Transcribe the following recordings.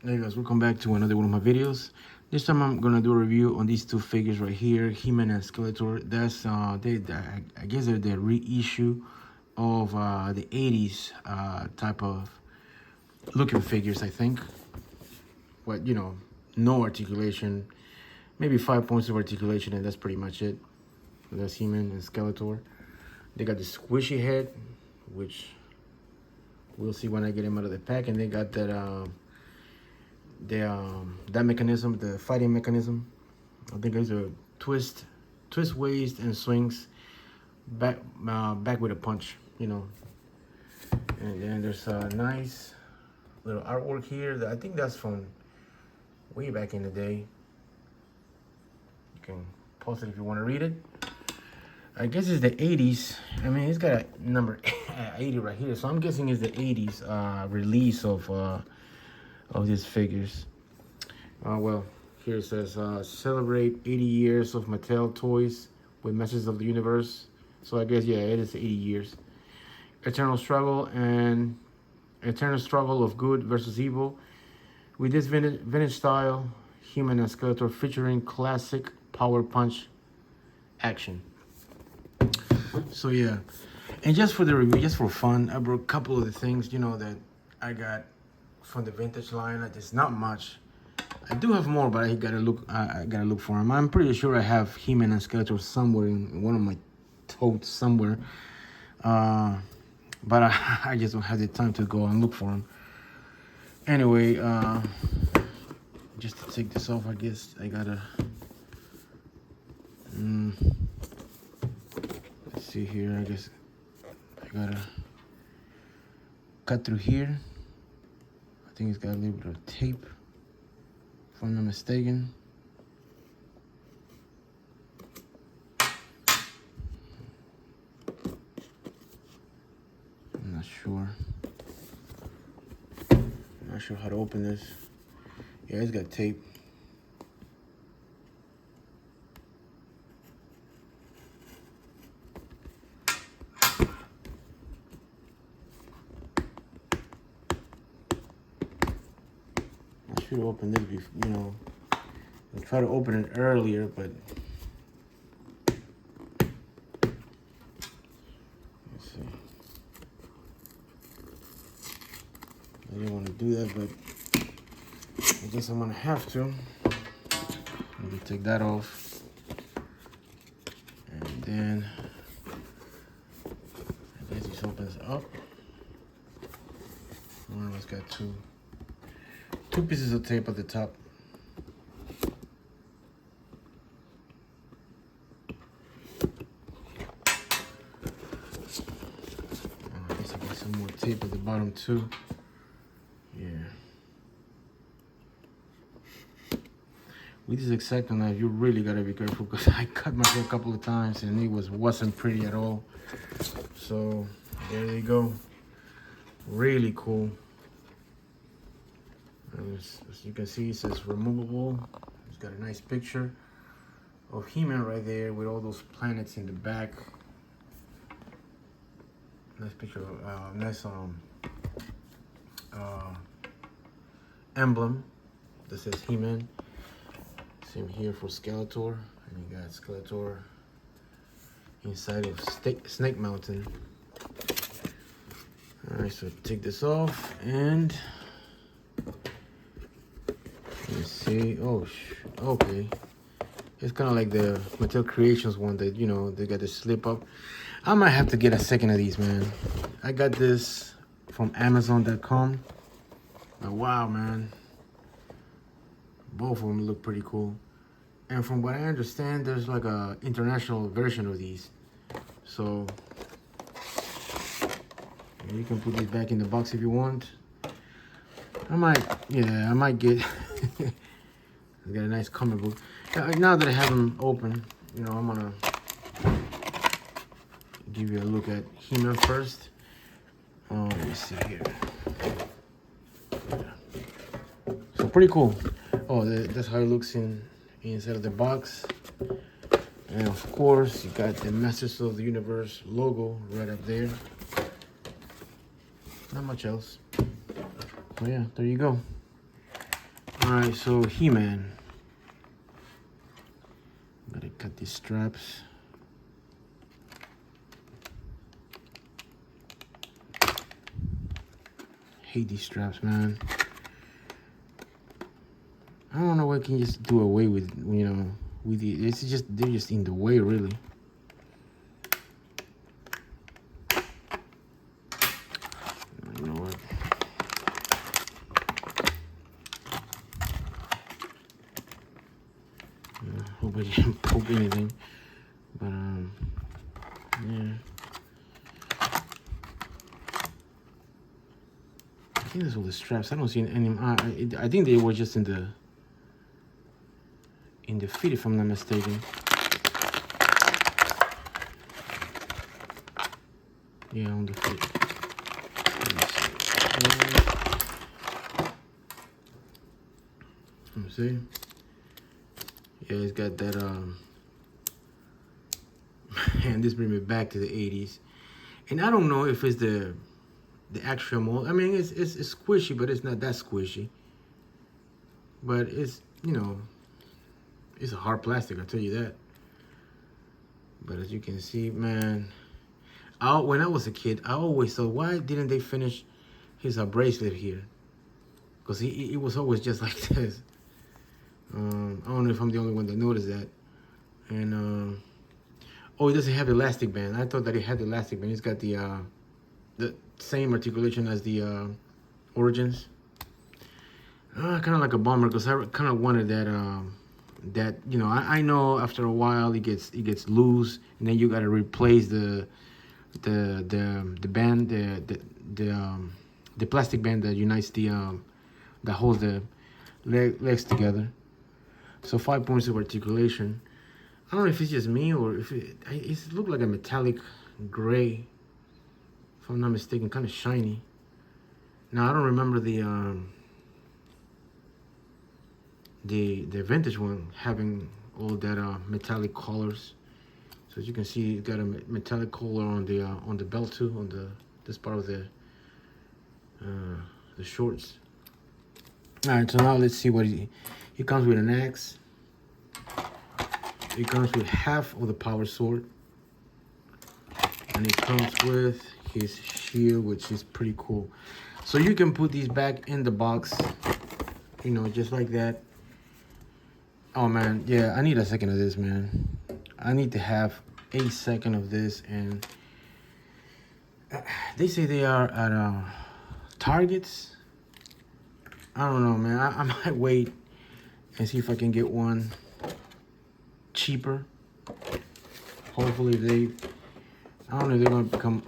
Hey guys, welcome back to another one of my videos. This time I'm gonna do a review on these two figures right here, He-Man and Skeletor. That's I guess they're the reissue of the 80s type of looking figures, I think. But you know, no articulation, maybe 5 points of articulation, and that's pretty much it. That's He-Man and Skeletor. They got the squishy head, which we'll see when I get him out of the pack, and they got that that mechanism, the fighting mechanism. I think it's a twist waist and swings back with a punch, you know. And then there's a nice little artwork here that I think that's from way back in the day. You can pause it if you want to read it. I guess it's the 80s. I mean, it's got a number 80 right here, so I'm guessing it's the 80s release of these figures. Well, here it says, celebrate 80 years of Mattel toys with Masters of the Universe. So I guess, yeah, it is 80 years. Eternal struggle of good versus evil. With this vintage style, He-Man and Skeletor featuring classic power punch action. So yeah, and just for the review, just for fun, I brought a couple of the things, you know, that I got from the vintage line. It's not much. I do have more, but I gotta look for them. I'm pretty sure I have He-Man and Skeletor somewhere in one of my totes somewhere. But I just don't have the time to go and look for them. Anyway, just to take this off, I guess I gotta. Let's see here. I guess I gotta cut through here. I think it's got a little bit of tape, if I'm not mistaken. I'm not sure. I'm not sure how to open this. Yeah, it's got tape. I should have opened this before, you know. I tried to open it earlier, but let's see. I didn't want to do that, but I guess I'm gonna have to. Let me take that off, and then I guess this opens up. One of us got two pieces of tape at the top. I guess I got some more tape at the bottom too. Yeah. With this X-Acto knife, you really gotta be careful because I cut myself a couple of times and it wasn't pretty at all. So there you go. Really cool. As you can see, it says removable. It's got a nice picture of He-Man right there with all those planets in the back. Nice picture of nice emblem that says He-Man. Same here for Skeletor, and you got Skeletor inside of Snake Mountain. All right, so take this off and let's see. Oh, okay. It's kind of like the Mattel Creations one that, you know, they got the slip up. I might have to get a second of these, man. I got this from Amazon.com. Wow, man. Both of them look pretty cool. And from what I understand, there's like a international version of these. So you can put these back in the box if you want. I might get I got a nice comic book. Now that I have them open, you know, I'm gonna give you a look at He-Man first. Let me see here. So pretty cool. Oh, that's how it looks inside of the box. And of course, you got the Masters of the Universe logo right up there. Not much else. So yeah, there you go. All right, so He-Man. Gotta cut these straps. Hate these straps, man. I don't know why can you just do away with, you know, with the, it's just, they're just in the way, really. You know what? Hope I didn't poke anything, but yeah. I think that's all the straps. I don't see any. I think they were just in the feet, if I'm not mistaken. Yeah, on the feet. Let me see. Yeah, it's got that. And this brings me back to the 80s, and I don't know if it's the actual mold. I mean, it's squishy, but it's not that squishy. But it's, you know, it's a hard plastic, I'll tell you that. But as you can see, man, when I was a kid, I always thought, why didn't they finish his bracelet here? Because it was always just like this. I don't know if I'm the only one that noticed that. And oh, it doesn't have the elastic band. I thought that it had the elastic band. It's got the same articulation as the Origins. Kind of like a bummer, because I kind of wanted that. That, you know, I know after a while it gets loose, and then you got to replace the band, the plastic band that unites that holds the legs together. So 5 points of articulation. I don't know if it's just me or if it looked like a metallic gray, if I'm not mistaken, kind of shiny. Now I don't remember the vintage one having all that metallic colors. So as you can see, it's got a metallic color on the belt too, on this part of the shorts. All right, so now let's see what he comes with. An axe. It comes with half of the power sword, and it comes with his shield, which is pretty cool. So you can put these back in the box, you know, just like that. Oh man, yeah, I need a second of this, man. I need to have a second of this. And they say they are at Targets. I don't know, man. I might wait and see if I can get one cheaper. Hopefully I don't know if they're gonna become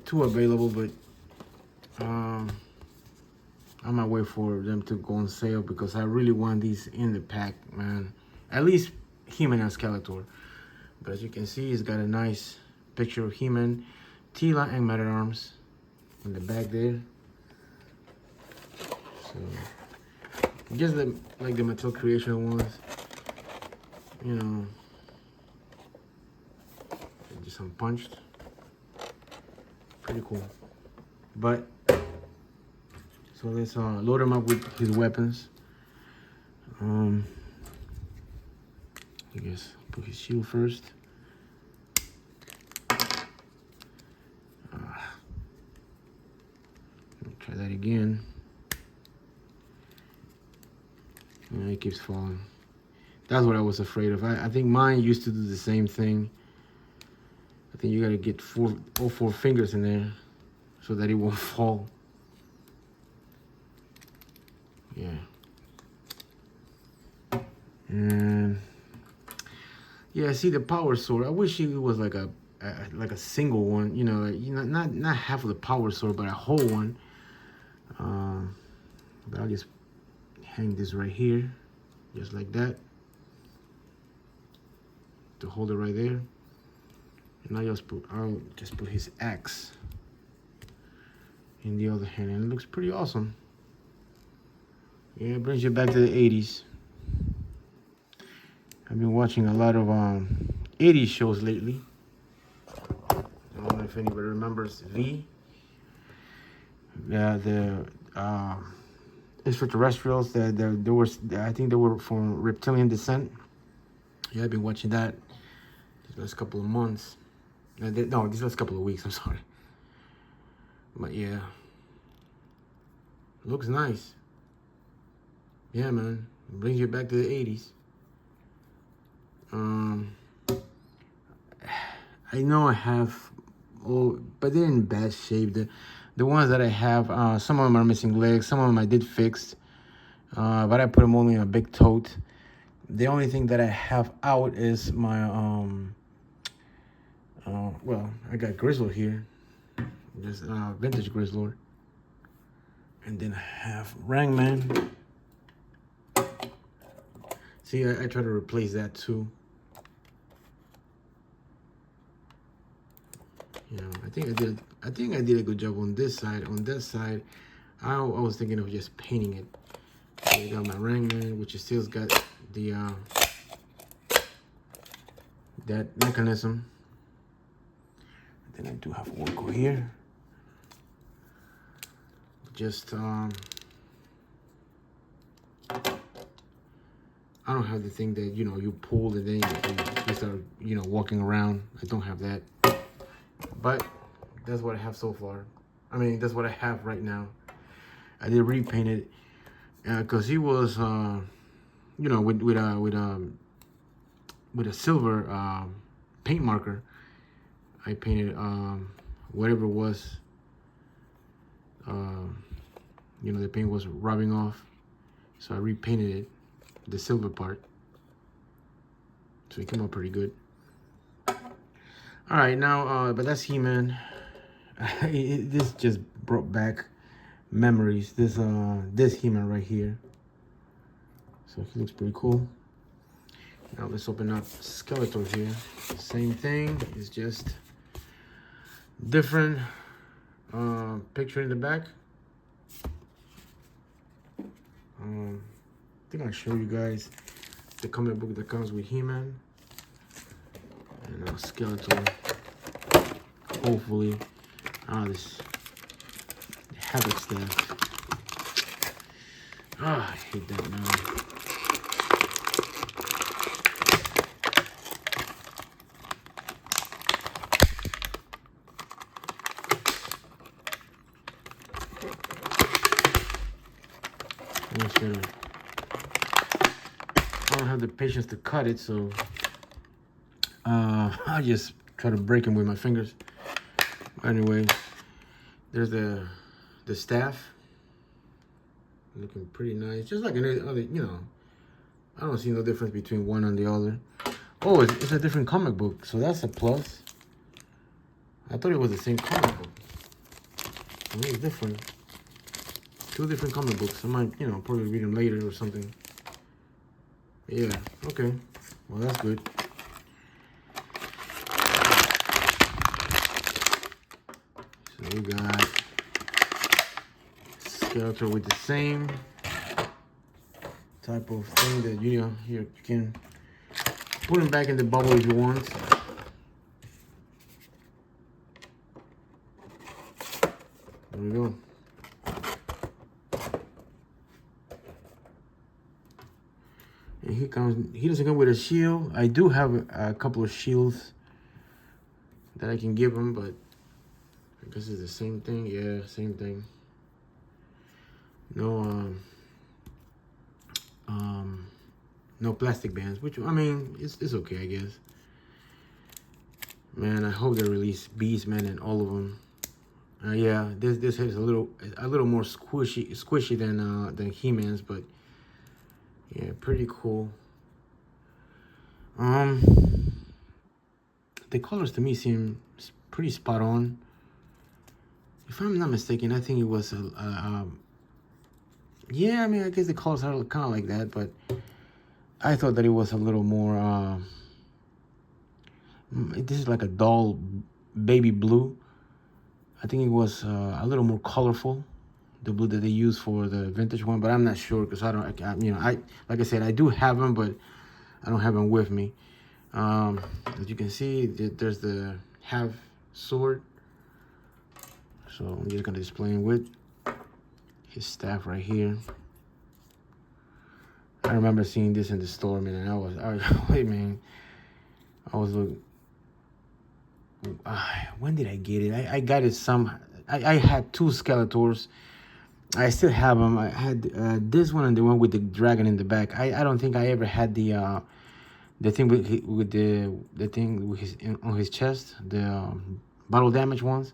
too available, but I might wait for them to go on sale, because I really want these in the pack, man. At least He-Man and Skeletor. But as you can see, it's got a nice picture of He-Man, Tila, and Man-at-Arms in the back there. So just like the Mattel Creation ones, you know, just unpunched. Pretty cool. But so let's load him up with his weapons. I guess put his shield first. Try that again. Yeah, it keeps falling. That's what I was afraid of. I think mine used to do the same thing. I think you gotta get all four fingers in there so that it won't fall. Yeah. And yeah, see the power sword. I wish it was like a single one, you know, not half of the power sword, but a whole one. But I'll just hang this right here, just like that, to hold it right there. And I'll just put his axe in the other hand, and it looks pretty awesome. Yeah, it brings you back to the 80s. I've been watching a lot of 80s shows lately. I don't know if anybody remembers V. Yeah, the extraterrestrials. There was, I think they were from reptilian descent. Yeah, I've been watching that these last couple of months. No, these last couple of weeks. I'm sorry. But yeah, looks nice. Yeah, man, brings you back to the 80s. I know I have, but they're in bad shape. The ones that I have, some of them are missing legs. Some of them I did fix, but I put them only in a big tote. The only thing that I have out is my well, I got Grizzlord here, just vintage Grizzlord, and then I have Rangman. See, I try to replace that too. You know, I think I did a good job on this side. On that side, I was thinking of just painting it. So I got my Rangman, which is still got the that mechanism. And then I do have Orko here. Just I don't have the thing that, you know, you pull and then you start, you know, walking around. I don't have that. But that's what I have so far. I mean, that's what I have right now. I did repaint it because he was, you know, with a silver paint marker. I painted whatever it was. You know, the paint was rubbing off, so I repainted it, the silver part. So it came out pretty good. All right, now, but that's He-Man. This just brought back memories. This He-Man right here. So he looks pretty cool. Now let's open up Skeletor here. Same thing. It's just different picture in the back. I think I'll show you guys the comic book that comes with He-Man and Skeletor. Hopefully, this Havoc staff. I hate that now. I don't have the patience to cut it, so I just try to break them with my fingers. Anyway, there's the staff, looking pretty nice, just like any other. You know, I don't see no difference between one and the other. Oh, it's a different comic book, so that's a plus. I thought it was the same comic book. I mean, it's different. Two different comic books. I might, you know, probably read them later or something. Yeah, okay. Well, that's good. So we got Skeletor with the same type of thing that, you know, you can put him back in the bubble if you want. There we go. And he doesn't come with a shield. I do have a couple of shields that I can give him, but I guess it's the same thing. Yeah, same thing. No, no plastic bands, which, I mean, it's okay, I guess. Man, I hope they release Beastman and all of them. Yeah, this head is a little more squishy than He-Man's, but yeah, pretty cool. The colors to me seem pretty spot on. If I'm not mistaken, I think it was yeah, I mean, I guess the colors are kind of like that, but I thought that it was a little more this is like a dull baby blue. I think it was a little more colorful, the blue that they use for the vintage one, but I'm not sure because you know, like I said, I do have them, but I don't have them with me. As you can see, there's the half sword. So I'm just gonna display him with his staff right here. I remember seeing this in the store, man, and I was wait, man, I was looking. When did I get it? I got it I had two Skeletors. I still have them. I had this one and the one with the dragon in the back. I don't think I ever had the thing with the thing with on his chest, the battle damage ones.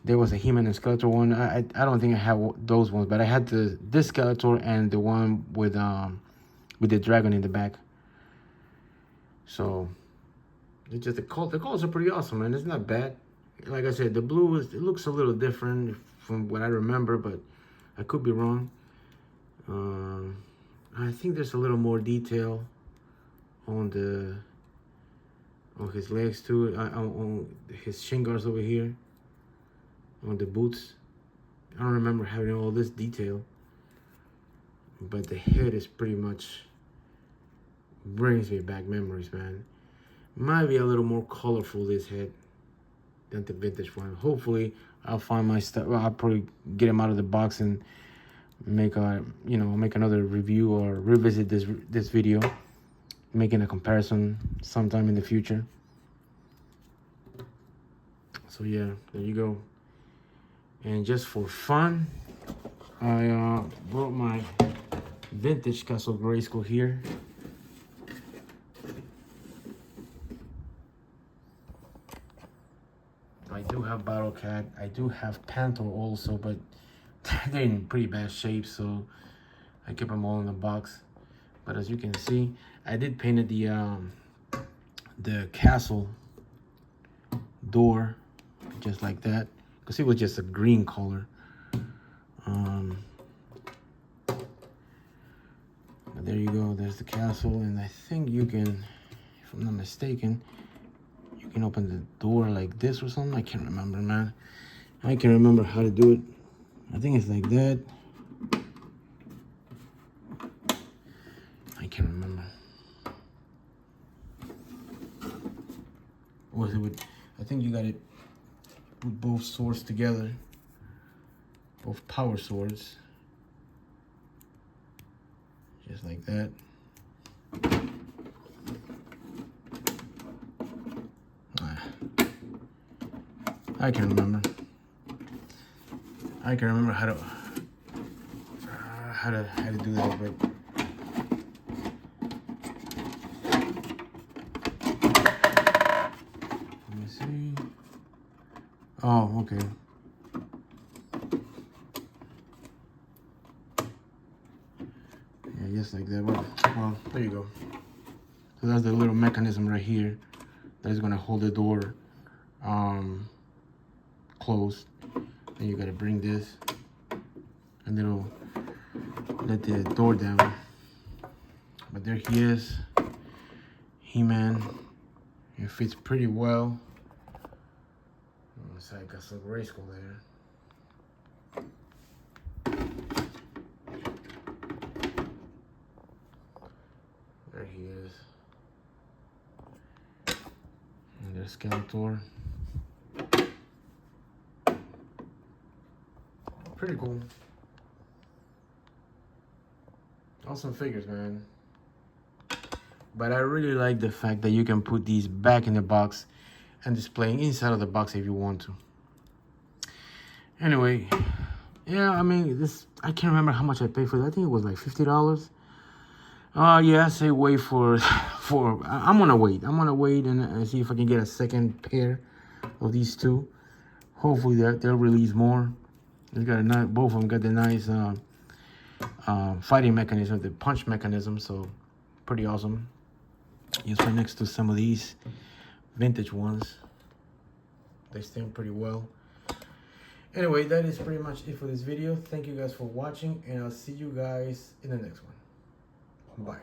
There was a He-Man and Skeletor one. I don't think I have those ones, but I had this Skeletor and the one with the dragon in the back. So it's just the colors are pretty awesome, man. It's not bad. Like I said, the blue it looks a little different from what I remember, but I could be wrong. I think there's a little more detail on his legs too, on his shin guards over here, on the boots. I don't remember having all this detail, but the head is pretty much brings me back memories, man. Might be a little more colorful, this head, than the vintage one. Hopefully I'll find my stuff. Well, I'll probably get him out of the box and make another review or revisit this video, making a comparison sometime in the future. So yeah, there you go. And just for fun, I brought my vintage Castle Grayskull here. I do have Battle Cat. I do have Panther also, but they're in pretty bad shape, so I keep them all in the box. But as you can see, I did paint the castle door just like that, because it was just a green color. But there you go. There's the castle, and I think you can, if I'm not mistaken, you can open the door like this or something. I can't remember, man. I can remember how to do it. I think it's like that. I can't remember. Or is it with, I think you got it with both swords together. Both power swords. Just like that. I can remember. I can remember how to do that, but let me see. Oh, okay. Yeah, just like that. Well, there you go. So that's the little mechanism right here that is gonna hold the door closed. And you gotta bring this, and it'll let the door down. But there he is, He-Man. It fits pretty well. So I got some Grayskull there. There he is. And there's Skeletor. Pretty cool. Awesome figures, man. But I really like the fact that you can put these back in the box and display inside of the box if you want to. Anyway, yeah, I mean, I can't remember how much I paid for that. I think it was like $50. Yeah, I say wait I'm gonna wait. I'm gonna wait and see if I can get a second pair of these two. Hopefully they'll release more. They got both of them got the nice fighting mechanism, the punch mechanism, so pretty awesome. Just right next to some of these vintage ones. They stand pretty well. Anyway, that is pretty much it for this video. Thank you guys for watching, and I'll see you guys in the next one. Bye.